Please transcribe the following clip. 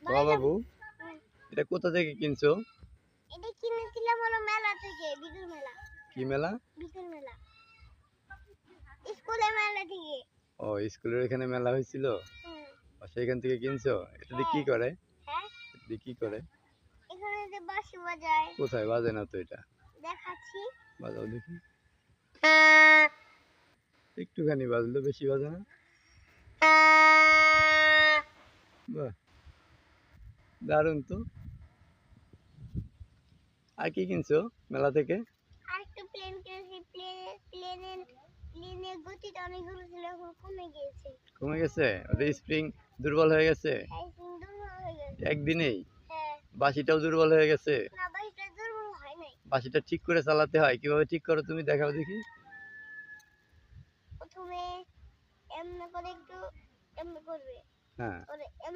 বাবু, এটা কোথা থেকে কিনছো? এটা কিনেছিলাম হলো মেলা থেকে, বিদুর মেলা। কি মেলা? বিদুর মেলা, স্কুলের মেলা থেকে। ও, স্কুলের এখানে মেলা হয়েছিল, সেখান থেকে কিনছো। এটা দিয়ে কি করে? হ্যাঁ, এটা দিয়ে কি করে? এখানে যে বাঁশি বাজায়। কোথায় বাজে না তো এটা? দেখাচ্ছি, বাজাও দেখি। একটুখানি বাজলো, বেশি বাজে না। বাহ, দারুণ তো। আর কি কিনছো মেলা থেকে? আর একটা প্লেন কিনেছি। প্লেনের গতিটা অনেক দূর ছিল, এখন কমে গিয়েছে। কমে গেছে? ওটা স্প্রিং দুর্বল হয়ে গেছে হ্যাঁ, সুন্দর হয়ে গেছে একদিনেই। হ্যাঁ, বাঁশিটাও দুর্বল হয়ে গেছে। না বাঁশিটা দুর্বল হয় নাই। বাঁশিটা ঠিক করে চালাতে হয়, কিভাবে ঠিক করো তুমি দেখাও দেখি। প্রথমে এমনি করে একটু এমনি করবে, হ্যাঁ, করে